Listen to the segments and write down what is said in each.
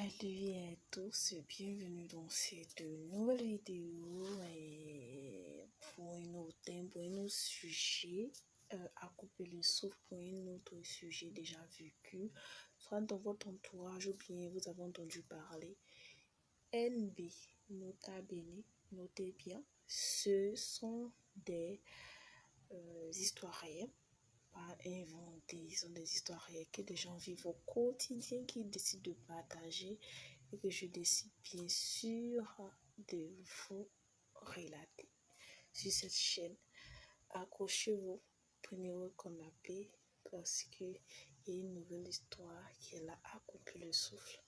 Salut à tous, bienvenue dans cette nouvelle vidéo et pour un autre thème, pour un autre sujet, à couper le souffle pour un autre sujet déjà vécu, soit dans votre entourage ou bien vous avez entendu parler. NB, nota bene, notez bien, ce sont des histoires réelles. Pas inventées, ce sont des histoires réelles que des gens vivent au quotidien, qui décident de partager et que je décide bien sûr de vous relater sur cette chaîne. Accrochez-vous, prenez votre canapé parce qu'il y a une nouvelle histoire qui est là à couper le souffle.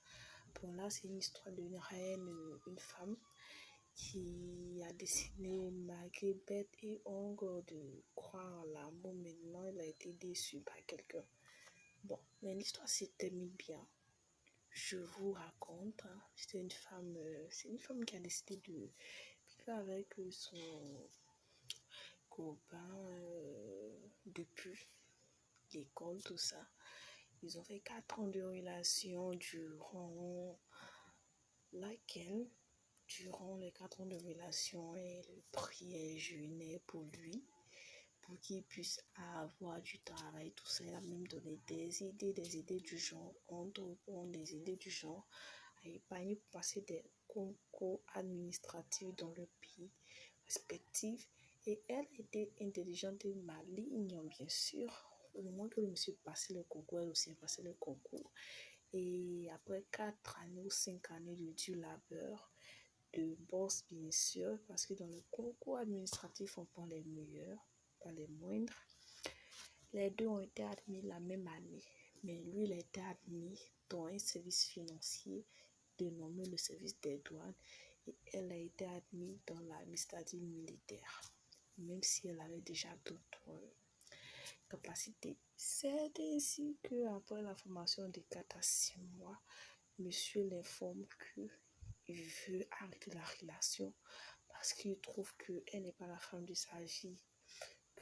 Bon, là, c'est une histoire d'une reine, une femme qui a décidé, malgré bête et ongle, de croire en l'amour. Maintenant, elle a été déçue par quelqu'un. Bon, mais l'histoire se termine bien. Je vous raconte, c'est une femme qui a décidé de vivre avec son copain depuis l'école, tout ça. Ils ont fait 4 ans de relation durant les 4 ans de relation, elle priait et jeûnait pour lui, pour qu'il puisse avoir du travail, tout ça. Elle a même donné des idées du genre, des idées du genre, à épargner pour passer des concours administratifs dans le pays respectif. Et elle était intelligente et maligne, bien sûr. Au moment que le monsieur passait le concours, elle aussi a passé le concours. Et après 4 années ou 5 années de dur labeur, de bourse bien sûr, parce que dans le concours administratif, on prend les meilleurs, pas les moindres. Les deux ont été admis la même année, mais lui, il a été admis dans un service financier dénommé le service des douanes et elle a été admise dans l'administrative militaire, même si elle avait déjà d'autres capacités. C'est ainsi qu'après la formation de 4 à 6 mois, monsieur l'informe qu'il veut arrêter la relation parce qu'il trouve qu'elle n'est pas la femme de sa vie,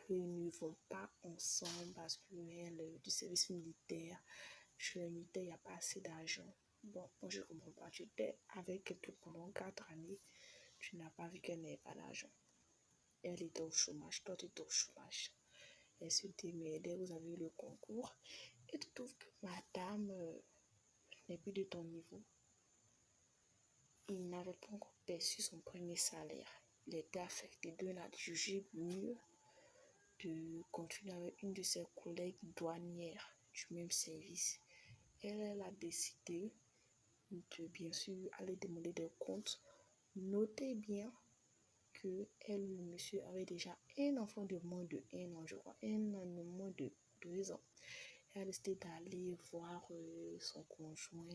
qu'ils ne vont pas ensemble parce qu'elle du service militaire, chez le militaire, il n'y a pas assez d'argent. Bon, moi je ne comprends pas. Tu étais avec quelqu'un pendant 4 années, tu n'as pas vu qu'elle n'avait pas d'argent. Elle était au chômage, toi tu étais au chômage. Elle se démerdait, vous avez eu le concours et tu trouves que madame n'est plus de ton niveau. Il n'avait pas encore perçu son premier salaire. Il était affecté de a jugé mieux de continuer avec une de ses collègues douanières du même service. Elle a décidé de bien sûr aller demander des comptes. Notez bien que elle, le monsieur, avait déjà un enfant de moins de 1 an, je crois, un an de moins de 2 ans. Elle a décidé d'aller voir son conjoint,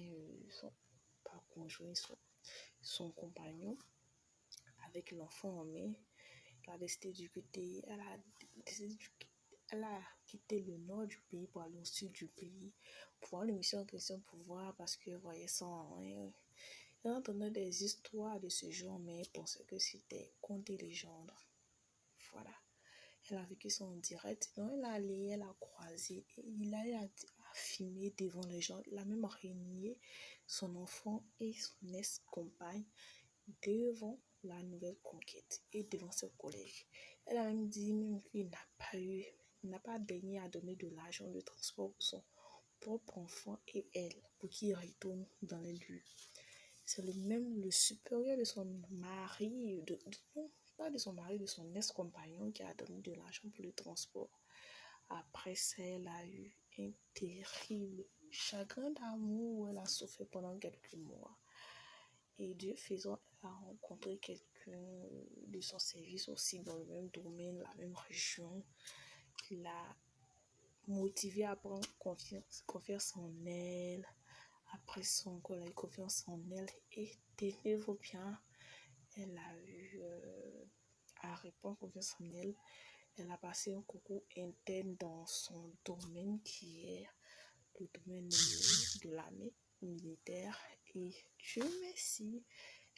son compagnon, avec l'enfant en main. Elle a décidé de quitter, elle a quitté le nord du pays pour aller au sud du pays, pour voir l'émission en question, pour voir, parce que voyez ça, elle entendait des histoires de ce genre, mais elle pensait que c'était contes et légendes. Voilà. Elle a vécu ça en direct. Donc elle est allée, elle a croisé, et il a filmé devant les gens. Il a même renié son enfant et son ex-compagne devant la nouvelle conquête et devant ses collègues. Elle a même dit même qu'il n'a pas daigné à donner de l'argent de transport pour son propre enfant et elle, pour qu'il retourne dans les lieux. C'est le supérieur de son mari, non, pas de son mari, de son ex-compagnon qui a donné de l'argent pour le transport. Après ça, elle a eu un terrible chagrin d'amour où elle a souffert pendant quelques mois. Et Dieu faisant, elle a rencontré quelqu'un de son service aussi dans le même domaine, la même région, qui l'a motivée à prendre confiance en elle. Après son encore, elle a eu confiance en elle et tenez-vous bien, elle a eu à répondre confiance en elle. Elle a passé un concours interne dans son domaine qui est le domaine de l'armée militaire et Dieu merci,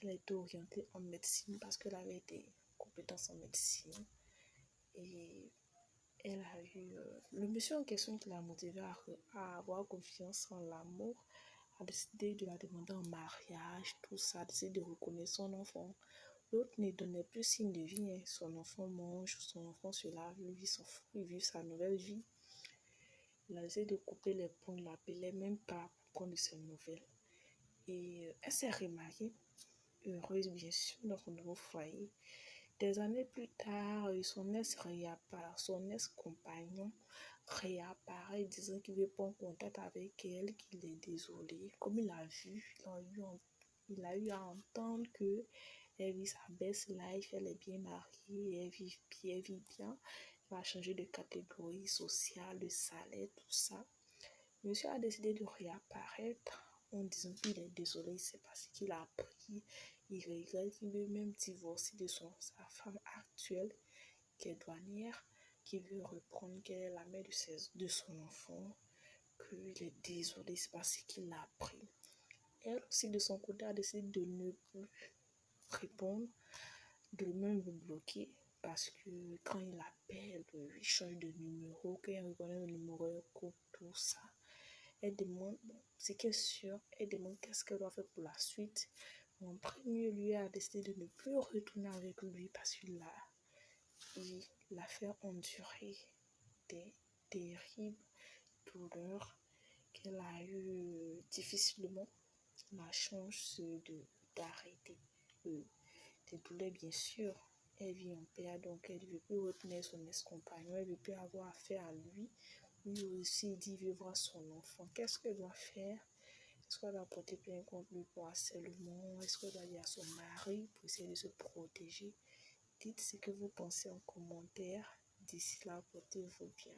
elle a été orientée en médecine parce qu'elle avait des compétences en médecine et elle a eu le monsieur en question qui l'a motivée à avoir confiance en l'amour, a décidé de la demander en mariage, tout ça, a décidé de reconnaître son enfant. L'autre ne donnait plus signe de vie, hein. Son enfant mange, son enfant se lave, lui s'en fout, il vit sa nouvelle vie. Il a essayé de couper les ponts, il l'appelait même pas pour prendre de ses nouvelles. Et elle s'est remariée, heureuse bien sûr, dans son nouveau foyer. Des années plus tard, son ex-compagnon réapparaît disant qu'il veut prendre contact avec elle, qu'il est désolé. Comme il a vu, il a eu à entendre que elle vit sa best life, elle est bien mariée, elle vit bien. Elle va changer de catégorie sociale, de salaire, tout ça. Monsieur a décidé de réapparaître en disant qu'il est désolé, c'est parce qu'il a appris, il regrette, qu'il veut même divorcer de sa femme actuelle, qui est douanière, qui veut reprendre, qu'elle est la mère de son enfant, qu'il est désolé, c'est parce qu'il l'a appris. Elle aussi, de son côté, a décidé de ne plus répondre, de même le bloquer, parce que quand il appelle, il change de numéro, quand il reconnaît le numéro, il coupe tout ça. Elle demande, ce qui est sûr, elle demande qu'est-ce qu'elle doit faire pour la suite. En premier lieu, elle a décidé de ne plus retourner avec lui parce qu'il l'a fait endurer des terribles douleurs qu'elle a eu difficilement la chance d'arrêter. Des douleurs, bien sûr. Elle vit en paix, donc elle ne veut plus retenir son ex-compagnon, elle ne veut plus avoir affaire à lui. Lui aussi, il dit, il veut voir son enfant. Qu'est-ce qu'elle doit faire? Est-ce qu'elle doit porter plainte contre lui pour harcèlement? Est-ce qu'elle doit dire à son mari pour essayer de se protéger? Dites ce que vous pensez en commentaire. D'ici là, portez-vous bien.